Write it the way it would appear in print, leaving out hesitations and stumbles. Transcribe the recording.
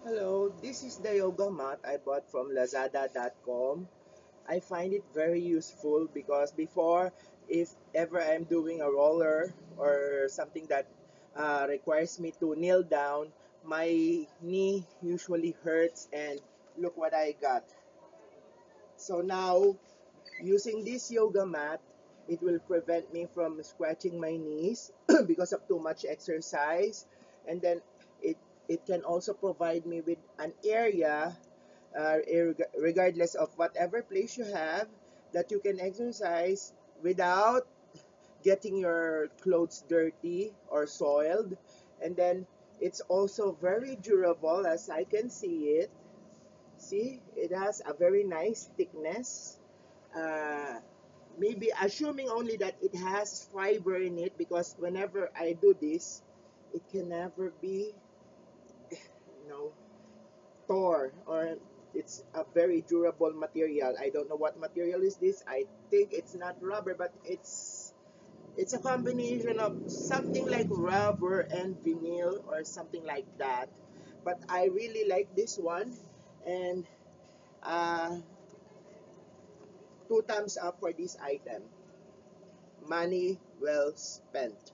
Hello, this is the yoga mat I bought from lazada.com. I find it very useful because before, if ever I'm doing a roller or something that requires me to kneel down, my knee usually hurts, and look what I got. So now, using this yoga mat, it will prevent me from scratching my knees because of too much exercise, and then it it can also provide me with an area, regardless of whatever place you have, that you can exercise without getting your clothes dirty or soiled. And then it's also very durable, as I can see it. See, it has a very nice thickness. uh, Maybe assuming only that it has fiber in it, because whenever I do this, it can never be, you know, tore, or it's a very durable material. I don't know what material is this. I think it's not rubber, but it's a combination of something like rubber and vinyl or something like that. But I really like this one, and uh, two thumbs up for this item. Money well spent.